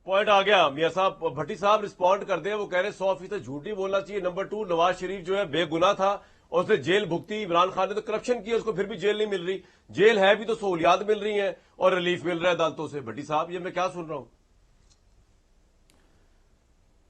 Point आ गया। मियां साहब, भट्टी साहब रिस्पॉन्ड कर दे। वो कह रहे 100% झूठ नहीं बोलना चाहिए। नंबर 2, नवाज शरीफ जो है बेगुनाह था और उसने जेल भुगती। इमरान खान ने तो करप्शन किया, उसको फिर भी जेल नहीं मिल रही। जेल है भी तो सहूलियात मिल रही है और रिलीफ मिल रहा है अदालतों से। भट्टी साहब, ये मैं क्या सुन रहा हूं?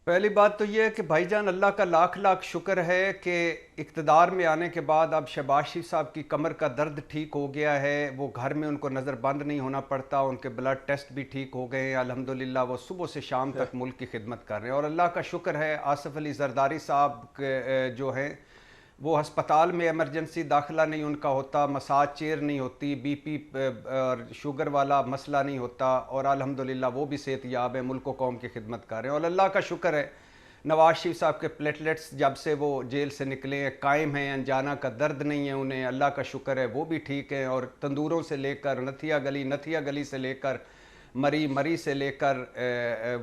पहली बात तो यह है कि भाईजान अल्लाह का लाख लाख शुक्र है कि इक़्तिदार में आने के बाद अब शहबाज शरीफ साहब की कमर का दर्द ठीक हो गया है। वो घर में उनको नज़रबंद नहीं होना पड़ता, उनके ब्लड टेस्ट भी ठीक हो गए हैं अल्हम्दुलिल्लाह। वो सुबह से शाम तक मुल्क की खिदमत कर रहे हैं और अल्लाह का शुक्र है आसिफ अली जरदारी साहब जो हैं वो अस्पताल में इमरजेंसी दाखिला नहीं उनका होता, मसाज चेयर नहीं होती, बीपी और शुगर वाला मसला नहीं होता और अल्हम्दुलिल्लाह वो भी सेहतयाब है, मुल्क कौम की खिदमत कर रहे हैं। और अल्लाह का शुक्र है नवाज शरीफ साहब के प्लेटलेट्स जब से वो जेल से निकले हैं कायम हैं, अनजाना का दर्द नहीं है उन्हें, अल्लाह का शुक्र है वो भी ठीक है। और तंदूरों से लेकर नथिया गली से लेकर मरी से लेकर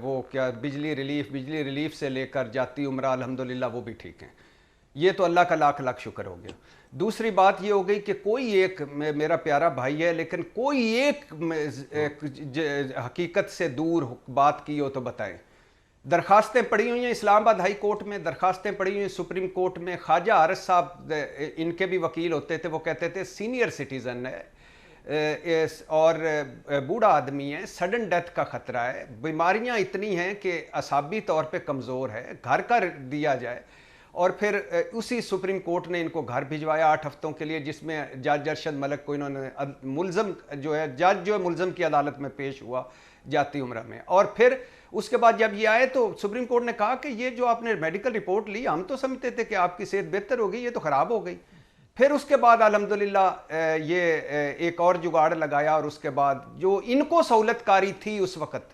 वो क्या बिजली रिलीफ से लेकर जाती उम्र अल्हम्दुलिल्लाह वो भी ठीक हैं। ये तो अल्लाह का लाख लाख शुक्र हो गया। दूसरी बात ये हो गई कि कोई एक मेरा प्यारा भाई है लेकिन कोई एक हकीकत से दूर बात की हो तो बताएं। दरखास्तें पड़ी हुई हैं इस्लामाबाद हाई कोर्ट में, दरखास्तें पड़ी हुई हैं सुप्रीम कोर्ट में। ख्वाजा आरस साहब इनके भी वकील होते थे, वो कहते थे सीनियर सिटीज़न है और बूढ़ा आदमी है, सडन डेथ का ख़तरा है, बीमारियां इतनी हैं कि असाबी तौर पे कमज़ोर है, घर का दिया जाए। और फिर उसी सुप्रीम कोर्ट ने इनको घर भिजवाया 8 हफ्तों के लिए, जिसमें जज अरशद मलिक को इन्होंने मुलजम जो है जज जो है मुलजम की अदालत में पेश हुआ जाती उम्र में। और फिर उसके बाद जब ये आए तो सुप्रीम कोर्ट ने कहा कि ये जो आपने मेडिकल रिपोर्ट ली हम तो समझते थे कि आपकी सेहत बेहतर हो गई, ये तो ख़राब हो गई। फिर उसके बाद अल्हम्दुलिल्लाह ये एक और जुगाड़ लगाया और उसके बाद जो इनको सहूलतकारी थी उस वक़्त।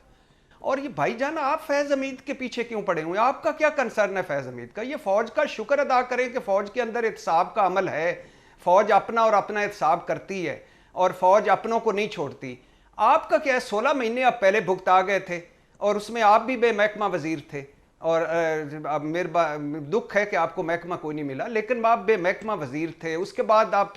और ये भाईजान आप फैज़ हमीद के पीछे क्यों पड़े हुए हैं? आपका क्या कंसर्न है फैज़ हमीद का? ये फ़ौज का शुक्र अदा करें कि फ़ौज के अंदर एहतसाब का अमल है, फ़ौज अपना और अपना एहतसाब करती है और फ़ौज अपनों को नहीं छोड़ती। आपका क्या है, 16 महीने आप पहले भुगता गए थे और उसमें आप भी बेमहकमा वजीर थे और अब मेरे दुख है कि आपको महकमा कोई नहीं मिला, लेकिन आप बेमहकमा वजीर थे। उसके बाद आप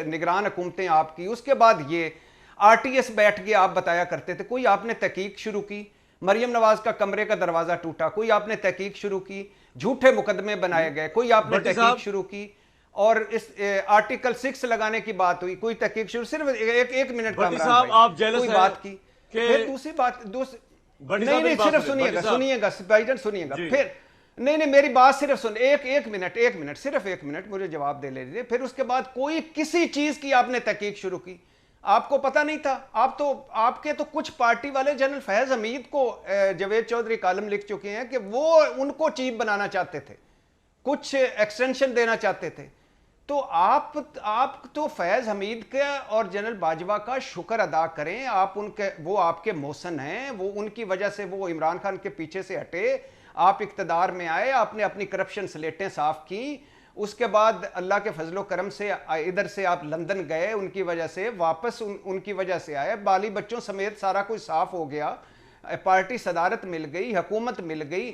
निगरान हुकूमतें आपकी, उसके बाद ये RTS बैठ के आप बताया करते थे। कोई आपने तहकीक शुरू की, मरियम नवाज का कमरे का दरवाजा टूटा, कोई आपने तहकीक शुरू की, झूठे मुकदमे बनाए गए, कोई आपने तहकीक शुरू की और इस आर्टिकल 6 लगाने की बात हुई, कोई तहकीक शुरू, सिर्फ एक मिनट का आप कोई बात की। फिर दूसरी बात नहीं सिर्फ सुनिएगा भाईजान सुनिएगा। फिर नहीं मेरी बात सिर्फ सुन, एक मिनट सिर्फ एक मिनट मुझे जवाब दे लीजिए। फिर उसके बाद कोई किसी चीज की आपने तहकीक शुरू की, आपको पता नहीं था? आपके तो कुछ पार्टी वाले जनरल फैज हमीद को जवेद चौधरी कालम लिख चुके हैं कि वो उनको चीफ बनाना चाहते थे, कुछ एक्सटेंशन देना चाहते थे। तो आप तो फैज हमीद का और जनरल बाजवा का शुक्र अदा करें। आप उनके वो आपके मोहसन हैं, वो उनकी वजह से वो इमरान खान के पीछे से हटे, आप इक्तदार में आए, आपने अपनी करप्शन स्लेटें साफ की। उसके बाद अल्लाह के फजलो करम से इधर से आप लंदन गए, उनकी वजह से वापस उनकी वजह से आए, बाली बच्चों समेत सारा कुछ साफ हो गया, पार्टी सदारत मिल गई, हुकूमत मिल गई।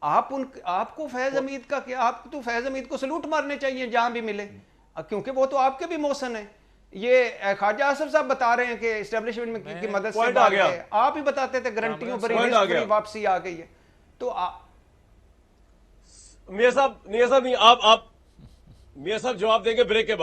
आपको फैज हमीद का क्या, आप तो फैज हमीद को सलूट मारने चाहिए जहां भी मिले, क्योंकि वो तो आपके भी मोहसन है। ये ख्वाजा आसिफ साहब बता रहे हैं कि एस्टेब्लिशमेंट में की मदद से आ गया, आप ही बताते थे गारंटियों पर वापसी आ गई है। तो मियां साहब नहीं, आप मियां साहब जवाब देंगे ब्रेक के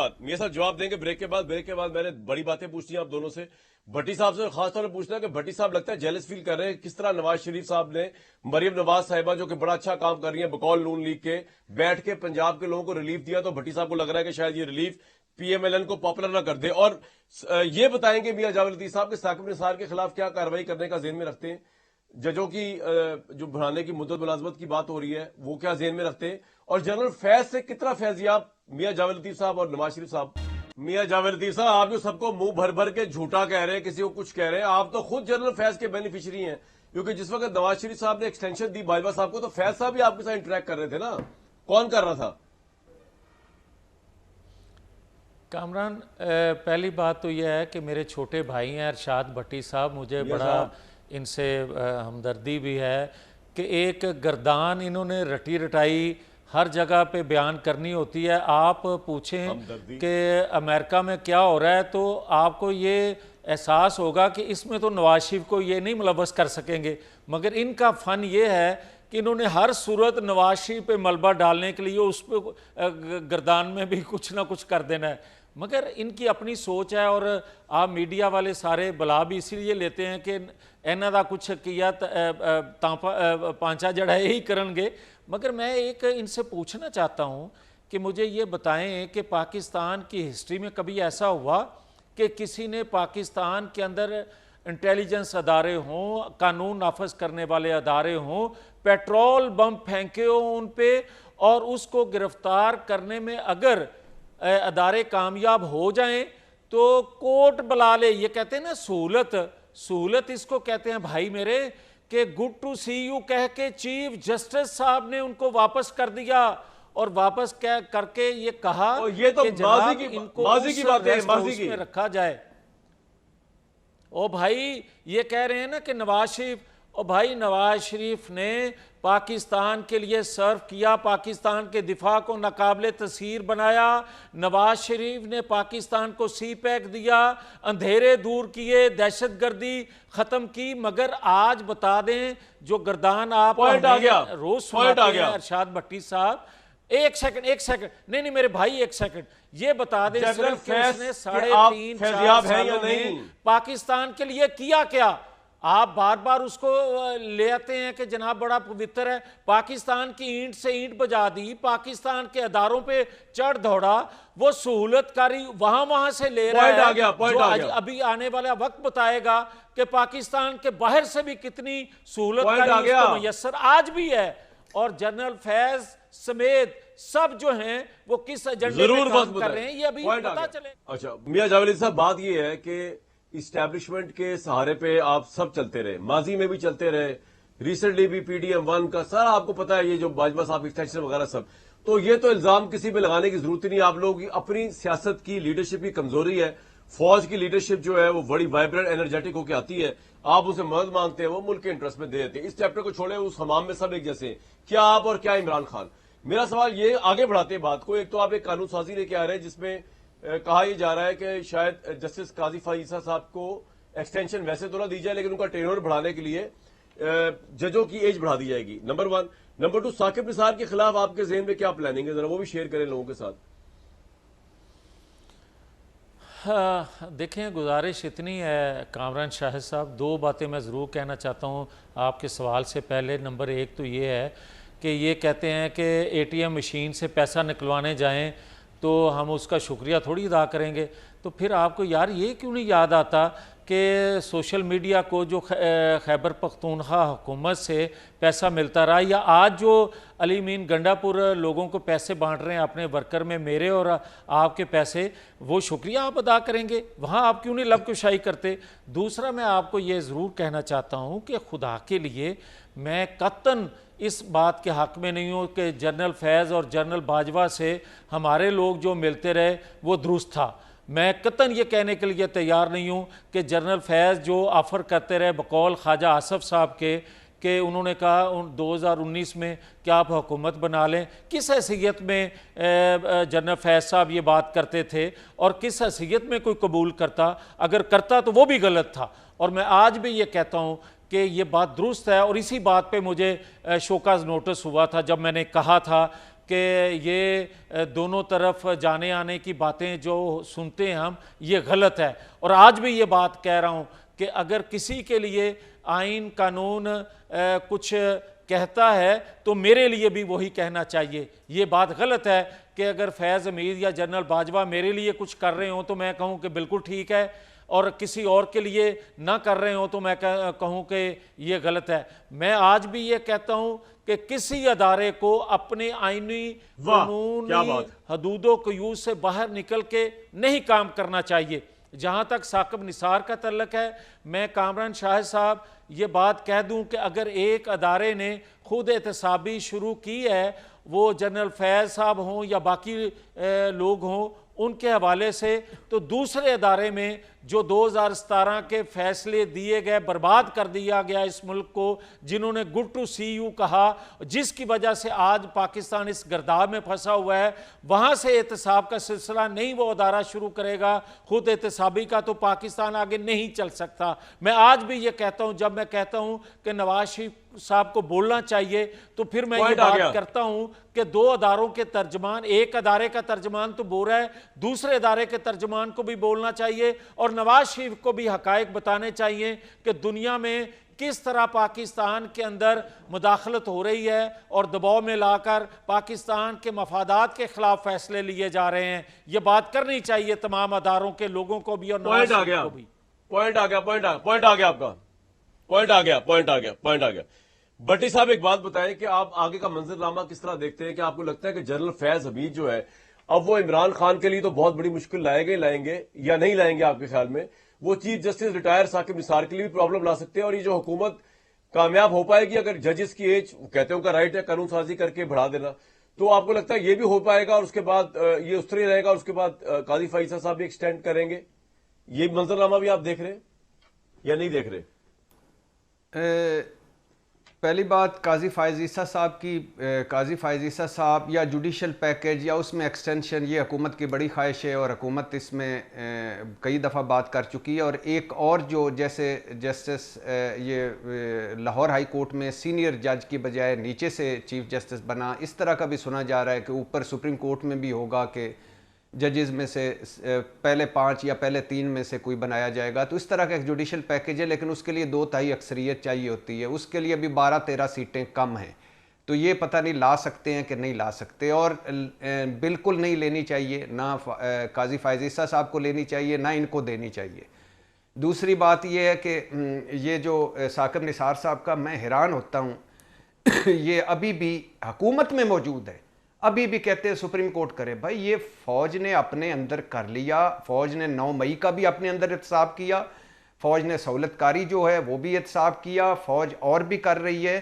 बाद। ब्रेक के बाद मैंने बड़ी बातें पूछनी है आप दोनों से। भट्टी साहब से खासतौर पर पूछना है कि भट्टी साहब लगता है जेलस फील कर रहे हैं किस तरह नवाज शरीफ साहब ने मरियम नवाज साहिबा जो कि बड़ा अच्छा काम कर रही है बकौल नून लीग के, बैठ के पंजाब के लोगों को रिलीफ दिया। तो भट्टी साहब को लग रहा है कि शायद ये रिलीफ PMLN को पॉपुलर ना कर दे। और ये बताएंगे मियां जावेद लतीफ साहब के साकिब निसार के खिलाफ क्या कार्रवाई करने का जेहन में रखते हैं, जजों की जो बढ़ाने की मुद्दत मुलाजमत की बात हो रही है वो क्या जेहन में रखते हैं, और जनरल फैज से कितना फैजियाब मियां जावेद लतीफ साहब और नवाज शरीफ साहब। मियां जावेद लतीफ साहब, आप जो सबको मुंह भर भर के झूठा कह रहे हैं, किसी को कुछ कह रहे हैं, आप तो खुद जनरल फैज के बेनिफिशियरी हैं, क्योंकि जिस वक्त नवाज शरीफ साहब ने एक्सटेंशन दी बाजवा साहब को तो फैज साहब भी आपके साथ इंटरेक्ट कर रहे थे ना, कौन कर रहा था? कामरान, पहली बात तो यह है कि मेरे छोटे भाई हैं अरशाद भट्टी साहब, मुझे बड़ा इनसे हमदर्दी भी है कि एक गर्दान इन्होंने रटी रटाई हर जगह पे बयान करनी होती है। आप पूछें कि अमेरिका में क्या हो रहा है तो आपको ये एहसास होगा कि इसमें तो नवाज शरीफ को ये नहीं मुलव्वस कर सकेंगे, मगर इनका फ़न ये है कि इन्होंने हर सूरत नवाज शरीफ पे मलबा डालने के लिए उस पर गर्दान में भी कुछ ना कुछ कर देना है। मगर इनकी अपनी सोच है, और आप मीडिया वाले सारे बला भी इसीलिए लेते हैं कि इन्हों का कुछ किया पांचा जड़ा ही करनगे। मगर मैं एक इनसे पूछना चाहता हूँ कि मुझे ये बताएं कि पाकिस्तान की हिस्ट्री में कभी ऐसा हुआ कि किसी ने पाकिस्तान के अंदर इंटेलिजेंस अदारे हों, कानून नाफज करने वाले अदारे हों, पेट्रोल बम फेंके हों उन पे, और उसको गिरफ्तार करने में अगर अदारे कामयाब हो जाएं तो कोर्ट बुला ले। ये कहते हैं ना सहूलत, सहूलत इसको कहते हैं भाई मेरे, कि गुड टू सी यू कह के चीफ जस्टिस साहब ने उनको वापस कर दिया, और वापस क्या करके ये कहा और ये तो कि जनाब माजी की इनको बात है, रेस्ट माजी हाउस की। में रखा जाए। ओ भाई ये कह रहे हैं ना कि नवाज शरीफ, ओ भाई नवाज शरीफ ने पाकिस्तान के लिए सर्व किया, पाकिस्तान के दिफा को नाकाबिले तस्हीर बनाया। नवाज शरीफ ने पाकिस्तान को सी पैक दिया, अंधेरे दूर किए, दहशतगर्दी ख़त्म की। मगर आज बता दें जो गर्दान आप पॉइंट आ गया, रोज पॉइंट आ सुनाते गया। हैं अरशाद भट्टी साहब, एक सेकंड, नहीं मेरे भाई एक सेकंड, ये बता दें जनरल सिर्फ कि फैज उसने कि आप 3.5-4 फैज़याब हैं या सालों में नहीं? पाकिस्तान के लिए किया क्या? आप बार बार उसको ले आते हैं कि जनाब बड़ा पवित्र है। पाकिस्तान की ईंट से ईंट बजा दी, पाकिस्तान के अदारों पे चढ़ दौड़ा, वो सहूलतकारी वहां से ले रहा पॉइंट है। आ गया, पॉइंट जो आ गया। अभी आने वाला वक्त बताएगा कि पाकिस्तान के बाहर से भी कितनी पॉइंट आ सहूलतकारी गया। उसको मुयस्सर आज भी है। और जनरल फैज समेत सब जो हैं वो किस एजेंडे जरूर पे बस काम कर रहे हैं, ये अभी पॉइंट आ पता गया। चले। अच्छा मियां जावेद साहब, बात ये है कि इस्टेब्लिशमेंट के सहारे पे आप सब चलते रहे, माजी में भी चलते रहे, रिसेंटली भी PDM-1 का सारा आपको पता है, ये जो बाजवा साहब एक्सटेंशन वगैरह सब। तो ये तो इल्जाम किसी पे लगाने की जरूरत ही नहीं। आप लोगों की अपनी सियासत की लीडरशिप की कमजोरी है। फौज की लीडरशिप जो है वो बड़ी वाइब्रेंट एनर्जेटिक होकर आती है, आप उसे मदद मांगते हैं, वो मुल्क के इंटरेस्ट में दे देते हैं। इस चैप्टर को छोड़े, उस हमाम में सब एक जैसे हैं, क्या आप और क्या इमरान खान। मेरा सवाल ये, आगे बढ़ाते हैं बात को, एक तो आप एक कानून साजी लेके आ रहे हैं जिसमें कहा यह जा रहा है कि शायद जस्टिस काजी फाइसा साहब को एक्सटेंशन वैसे तो ना दी जाए, लेकिन उनका टेन्योर बढ़ाने के लिए जजों की एज बढ़ा दी जाएगी, नंबर 1। नंबर 2, साकिब निसार के खिलाफ आपके ज़हन में क्या प्लानिंग है, जरा वो भी शेयर करें लोगों के साथ। देखें, गुजारिश इतनी है कामरान शाहिद साहब, दो बातें मैं ज़रूर कहना चाहता हूँ आपके सवाल से पहले। नंबर 1 तो ये है कि ये कहते हैं कि ATM मशीन से पैसा निकलवाने जाएं तो हम उसका शुक्रिया थोड़ी अदा करेंगे। तो फिर आपको यार ये क्यों नहीं याद आता कि सोशल मीडिया को जो खैबर पख्तूनख्वा हुकूमत से पैसा मिलता रहा, या आज जो अली मीन गंडापुर लोगों को पैसे बांट रहे हैं अपने वर्कर में, मेरे और आपके पैसे, वो शुक्रिया आप अदा करेंगे, वहाँ आप क्यों नहीं लबकुशाई करते। दूसरा मैं आपको ये ज़रूर कहना चाहता हूँ कि खुदा के लिए मैं कतन इस बात के हक़ में नहीं हूँ कि जनरल फैज़ और जनरल बाजवा से हमारे लोग जो मिलते रहे वो दुरुस्त था। मैं कतन ये कहने के लिए तैयार नहीं हूँ कि जनरल फैज़ जो ऑफ़र करते रहे बकौल ख्वाजा आसफ साहब के, कि उन्होंने कहा 2019 में कि आप हुकूमत बना लें, किस हैसियत में जनरल फैज़ साहब ये बात करते थे और किस हैसियत में कोई कबूल करता? अगर करता तो वो भी गलत था। और मैं आज भी ये कहता हूँ कि ये बात दुरुस्त है, और इसी बात पे मुझे शोकाज नोटिस हुआ था जब मैंने कहा था कि ये दोनों तरफ जाने आने की बातें जो सुनते हैं हम, ये गलत है। और आज भी ये बात कह रहा हूँ कि अगर किसी के लिए आइन कानून कुछ कहता है तो मेरे लिए भी वही कहना चाहिए। ये बात गलत है कि अगर फैज़ हमीद या जनरल बाजवा मेरे लिए कुछ कर रहे हों तो मैं कहूँ कि बिल्कुल ठीक है, और किसी और के लिए ना कर रहे हो तो मैं कहूँ कि ये गलत है। मैं आज भी ये कहता हूँ कि किसी अदारे को अपने आईनी कानूनी हदूदों क़यूद से बाहर निकल के नहीं काम करना चाहिए। जहाँ तक साकिब निसार का तल्लक है, मैं कामरान शाहिद साहब ये बात कह दूँ कि अगर एक अदारे ने खुद एहतसाबी शुरू की है, वो जनरल फैज़ साहब हों या बाकी लोग हों, उनके हवाले से, तो दूसरे अदारे में जो 2017 के फैसले दिए गए, बर्बाद कर दिया गया इस मुल्क को, जिन्होंने गुड टू सी यू कहा, जिसकी वजह से आज पाकिस्तान इस गर्दाव में फंसा हुआ है, वहां से एहतसाब का सिलसिला नहीं वो अदारा शुरू करेगा, खुद एहतसाबी का, तो पाकिस्तान आगे नहीं चल सकता। मैं आज भी ये कहता हूं, जब मैं कहता हूं कि नवाज शरीफ साहब को बोलना चाहिए, तो फिर मैं ये बात करता हूं कि दो अदारों के तर्जमान, एक अदारे का तर्जमान तो बोल रहा है, दूसरे अदारे के तर्जमान को भी बोलना चाहिए और नवाज शरीफ को भी हकायक बताने चाहिए कि दुनिया में किस तरह पाकिस्तान के अंदर मुदाखलत हो रही है और दबाव में लाकर पाकिस्तान के मफादात के खिलाफ फैसले लिए जा रहे हैं। ये बात करनी चाहिए तमाम अदारों के लोगों को भी और नवाज शरीफ को भी। पॉइंट आ गया आपका, पॉइंट आ गया। भट्टी साहब एक बात बताएं कि आप आगे का मंजरनामा किस तरह देखते हैं? कि आपको लगता है कि जनरल फैज हमीद जो है, अब वो इमरान खान के लिए तो बहुत बड़ी मुश्किल लाएंगे या नहीं लाएंगे आपके ख्याल में? वो chief justice retire Saqib Nisar के लिए भी प्रॉब्लम ला सकते हैं और ये जो हुकूमत कामयाब हो पाएगी अगर जजेस की एज, कहते हैं उनका राइट है कानून साजी करके बढ़ा देना, तो आपको लगता है ये भी हो पाएगा और उसके बाद ये उस तरह रहेगा और उसके बाद काजी फैसल साहब भी एक्सटेंड करेंगे? ये मंजरनामा भी आप देख रहे हैं या नहीं देख रहे? पहली बात काजी फायज ईसा साहब या जुडिशल पैकेज या उसमें एक्सटेंशन, ये हुकूमत की बड़ी ख्वाहिश है और हुकूमत इसमें कई दफ़ा बात कर चुकी है। और एक और जो जैसे जस्टिस ये लाहौर हाई कोर्ट में सीनियर जज की बजाय नीचे से चीफ जस्टिस बना, इस तरह का भी सुना जा रहा है कि ऊपर सुप्रीम कोर्ट में भी होगा कि जजेस में से पहले 5 या पहले 3 में से कोई बनाया जाएगा। तो इस तरह का एक जुडिशल पैकेज है, लेकिन उसके लिए 2/3 अक्सरियत चाहिए होती है। उसके लिए अभी 12-13 सीटें कम हैं, तो ये पता नहीं ला सकते हैं कि नहीं ला सकते। और बिल्कुल नहीं लेनी चाहिए, ना काजी फायज ईसा साहब को लेनी चाहिए, ना इनको देनी चाहिए। दूसरी बात ये है कि ये जो साकिब निसार साहब का, मैं हैरान होता हूँ ये अभी भी हुकूमत में मौजूद है, अभी भी कहते हैं सुप्रीम कोर्ट करे। भाई ये फौज ने अपने अंदर कर लिया, फौज ने 9 मई का भी अपने अंदर एहतसाब किया, फौज ने सहूलतकारी जो है वो भी एहतसाब किया, फौज और भी कर रही है।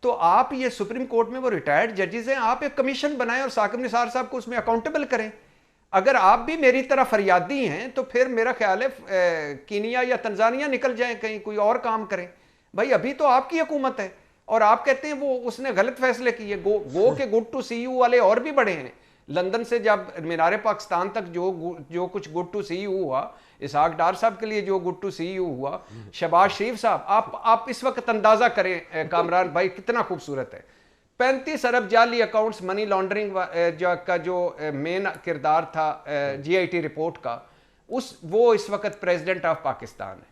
तो आप ये सुप्रीम कोर्ट में वो रिटायर्ड जजेस हैं, आप एक कमीशन बनाएं और साकिब निसार साहब को उसमें अकाउंटेबल करें। अगर आप भी मेरी तरह फरियादी हैं तो फिर मेरा ख्याल है कीनिया या तंजानिया निकल जाएं, कहीं कोई और काम करें। भाई अभी तो आपकी हुकूमत है और आप कहते हैं वो उसने गलत फैसले किए। गो के गुड टू सी यू वाले और भी बड़े हैं। लंदन से जब मीनारे पाकिस्तान तक जो कुछ गुड टू सी यू हुआ, इसहाक डार साहब के लिए जो गुड टू सी यू हुआ, शहबाज शरीफ साहब, आप इस वक्त अंदाजा करें कामरान भाई कितना खूबसूरत है। 35 अरब जाली अकाउंट्स, मनी लॉन्ड्रिंग का जो मेन किरदार था GIT रिपोर्ट का, वो इस वक्त प्रेसिडेंट ऑफ पाकिस्तान है।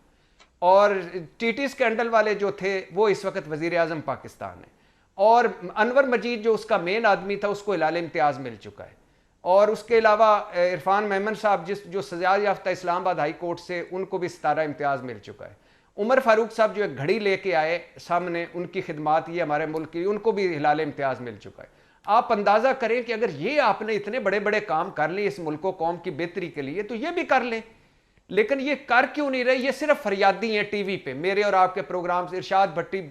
और TT स्कैंडल वाले जो थे वो इस वक्त वजीर आजम पाकिस्तान है। और अनवर मजीद जो उसका मेन आदमी था उसको हिलाल इम्तियाज़ मिल चुका है। और उसके अलावा इरफान मेमन साहब जो सजा याफ्ता इस्लामाबाद हाई कोर्ट से, उनको भी 17 इम्तियाज़ मिल चुका है। उमर फारूक साहब जो एक घड़ी लेके आए सामने, उनकी खिदमात ये हमारे मुल्क की, उनको भी हिलाल इम्तियाज़ मिल चुका है। आप अंदाज़ा करें कि अगर ये आपने इतने बड़े बड़े काम कर लिए इस मुल्क को कौम की बेहतरी के लिए, तो ये भी कर लें। लेकिन ये कर क्यों नहीं रहे? ये सिर्फ फरियादी हैं टीवी पे, मेरे और आपके प्रोग्राम से। इरशाद भट्टी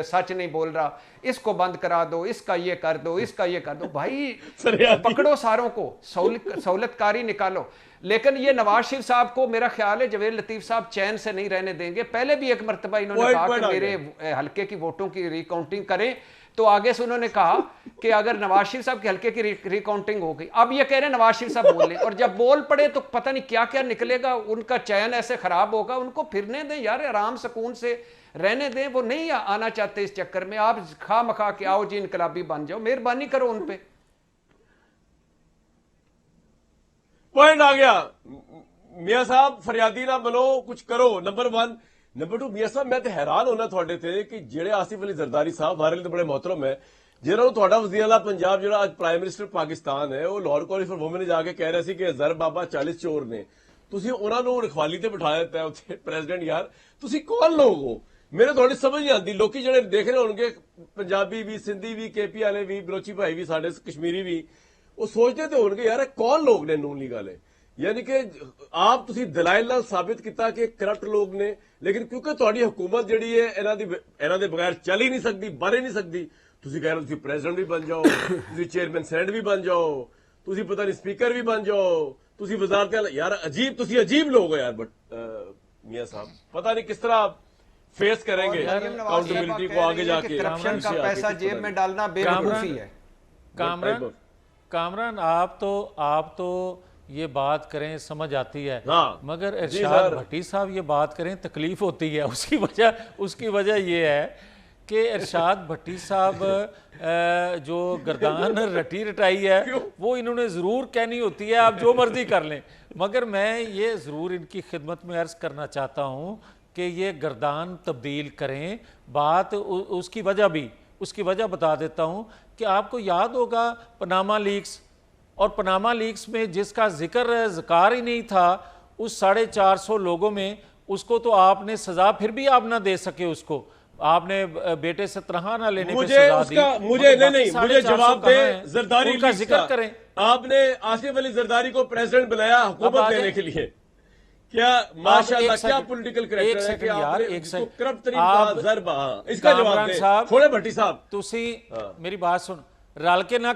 सच नहीं बोल रहा, इसको बंद करा दो, इसका ये कर दो, इसका ये कर दो। भाई पकड़ो सारों को, सहूलतकारी निकालो। लेकिन ये नवाज शरीफ साहब को मेरा ख्याल है जवेद लतीफ साहब चैन से नहीं रहने देंगे। पहले भी एक मरतबा इन्होंने कहा कि मेरे हल्के की वोटों की रिकाउंटिंग करें, तो आगे से उन्होंने कहा कि अगर नवाज शरीफ साहब के हल्के की रिकाउंटिंग हो गई, अब ये कह रहे हैं नवाज शरीफ साहब बोल लें, और जब बोल पड़े तो पता नहीं क्या क्या निकलेगा, उनका चयन ऐसे खराब होगा। उनको फिरने दें यार, आराम सुकून से रहने दें। वो नहीं आना चाहते इस चक्कर में। आप खा मखा के आओ जी इनकलाबी बन जाओ, मेहरबानी करो उन पे। पॉइंट आ गया। मियां साहब फरियादी ना बनो, कुछ करो। नंबर 1। नंबर 2, मियां साहब मैं तो हैरान होना थोड़े थे कि जेड़े आसिफ अली जरदारी साहब हमारे लिए तो बड़े मोहतरम है, जिन्होंने थोड़ा वज़ीर आला पंजाब जो आज प्राइम मिनिस्टर पाकिस्तान है, वो लाहौर कॉलेज फॉर वुमेन जाके कह रहे थे कि अजहर बाबा 40 चोर ने, तुसी उन्हां नूं रखवाली ते बिठा दिता है उत्थे प्रेसिडेंट। यार तुसी कौन लोग हो? मेरे थोड़ी समझ नहीं आती। लोग जेड़े देख रहे होंगे, पंजाबी भी, सिंधी भी, KP वाले भी, बलोची भाई भी, साडे कश्मीरी भी, वो सोचते तो होंगे यार कौन लोग ने नून लीग वाले। यानी कि आप तुसी दलाइल नाल साबित किया कि करप्ट लोग ने, लेकिन क्योंकि तुहाडी हुकूमत जिहड़ी है इन्हां दे बगैर चल ही नहीं सकती, बन ही नहीं सकती। तुसी कह रहे हो तुसी प्रेसिडेंट भी बन जाओ, तुसी चेयरमैन सेनेट भी बन जाओ, तुसी पता नहीं स्पीकर भी बन जाओ, ਤੁਸੀਂ ਵਜ਼ਾਰਤ ਯਾਰ ਅਜੀਬ ਤੁਸੀਂ ਅਜੀਬ ਲੋਕ ਹੋ ਯਾਰ ਬਟ मियां साहब पता नहीं किस तरह आप फेस करेंगे अकाउंटेबिलिटी को आगे जाके करप्शन का पैसा जेब में डालना बेवकूफी है। कामरान आप तो ये बात करें समझ आती है, हाँ, मगर इरशाद भट्टी साहब ये बात करें तकलीफ होती है। उसकी वजह ये है कि इरशाद भट्टी साहब जो गर्दान रटी रटाई है वो इन्होंने ज़रूर कहनी होती है, आप जो मर्जी कर लें, मगर मैं ये ज़रूर इनकी खिदमत में अर्ज़ करना चाहता हूँ कि ये गर्दान तब्दील करें। बात उसकी वजह बता देता हूँ कि आपको याद होगा पनामा लीक्स, और पनामा लीक्स में जिसका ज़िक्र ही नहीं था उस 450 लोगों में, उसको तो आपने सज़ा फिर भी आप ना दे सके, उसको आपने बेटे से तनहा ना लेने पे सजा दी। मुझे जवाब दे जरदारी का जिक्र करें। आपने आसिफ अली जरदारी को प्रेसिडेंट बनाया हुकूमत देने के लिए, क्या माशाल्लाह क्या पॉलिटिकल करैक्टर है कि आपने इसको करप्ट तरीन कहा, ज़रब, इसका जवाब दे छोड़े भट्टी साहब। ਤੁਸੀਂ ਮੇਰੀ ਬਾਤ ਸੁਣ, रल के ना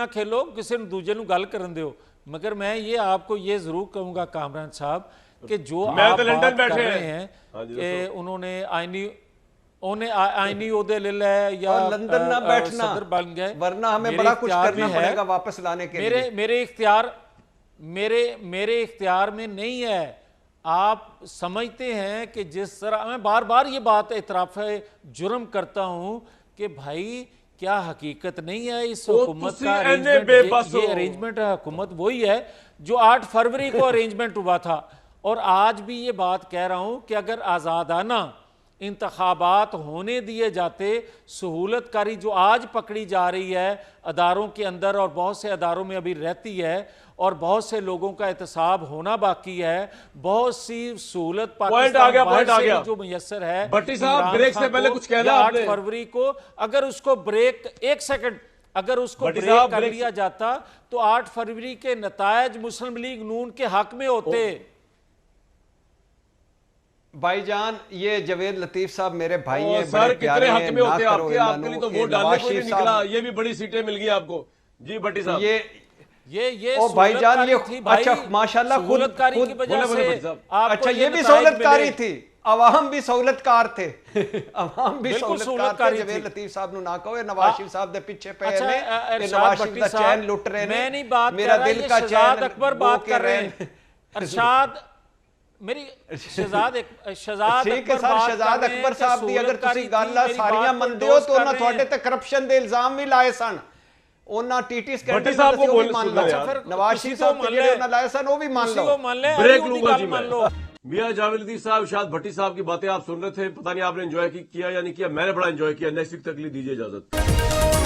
खेलो किसी ने दूजे ਨੂੰ ਗੱਲ ਕਰਨ ਦਿਓ, मगर मैं ये आपको ये जरूर कहूंगा कामरान साहब कि जो आप बात कर रहे हैं कि उन्होंने आईनी ओहदे ले लिया या लंदन ना बैठना सदर बन गए, वरना हमें बड़ा कुछ करना पड़ेगा वापस लाने के लिए। मेरे इख्तियार में नहीं है। आप समझते हैं कि जिस तरह मैं बार बार ये बात इतराफ़ जुर्म करता हूं कि भाई क्या हकीकत नहीं है इस हुकूमत का अरेंजमेंट, ये अरेंजमेंट हुकूमत वही है जो 8 फरवरी को अरेंजमेंट हुआ था। और आज भी ये बात कह रहा हूं कि अगर आज़ादाना इंतखाबात होने दिए जाते, सहूलतकारी जो आज पकड़ी जा रही है अदारों के अंदर और बहुत से अदारों में अभी रहती है, और बहुत से लोगों का एहतसाब होना बाकी है, बहुत सी सहूलत पाकिस्तान जो मुयस्सर है। भट्टी साहब ब्रेक से पहले कुछ कहना 8 फरवरी को अगर उसको ब्रेक, एक सेकंड, अगर उसको ब्रेक कर लिया जाता तो 8 फरवरी के नतायज मुस्लिम लीग नून के हक में होते। भाईजान ये जवेद लतीफ साहब मेरे भाई हैं, सर कितने हक में होते आपके लिए तो वोट डालने को नहीं निकला, ये भी बड़ी सीटें मिल गई आपको। जी भट्टी साहब ये ओ भाईजान ये अच्छा माशाल्लाह खुद की वजह से अच्छा ये भी सहूलतकारी थी, अवाम भी सहूलतकार थे अवाम भी सहूलतकार थे। जवेद लतीफ साहब ना कहो नवाज शरीफ साहब दे पीछे पे ने नवाज शरीफ दा चैन लुट रहे ने। मैं नहीं बात मेरा दिल का चैन अकबर बात कर रहे हैं। अरशाद मेरी शहजाद ठीक है सर, शहजाद अकबर साहब दी अगर ਤੁਸੀਂ ਗੱਲ ਸਾਰੀਆਂ ਮੰਨਦੇ ਹੋ ਤਾਂ ਉਹਨਾਂ ਤੁਹਾਡੇ ਤੇ ਕਰਪਸ਼ਨ ਦੇ ਇਲਜ਼ਾਮ ਵੀ ਲਾਏ ਸਨ, ਉਹਨਾਂ ਟੀਟੀ ਸਕੈਂਡਲ ਸਾਹਿਬ को बोल ਮੰਨ ਲਓ, ਨਵਾਜ਼ ਸ਼ਰੀਫ ਸਾਹਿਬ ਤੇ ਜਿਹੜੇ ਉਹਨਾਂ ਲਾਏ ਸਨ वो भी मान लो। ब्रेक लूंगा जी मैं। मियां जावेद लतीफ साहब, शायद भट्टी साहब की बातें आप सुन रहे थे, पता नहीं आपने एंजॉय किया या नहीं किया, मैंने बड़ा एंजॉय किया। नेक्स्ट वीक तक के लिए दीजिए इजाजत।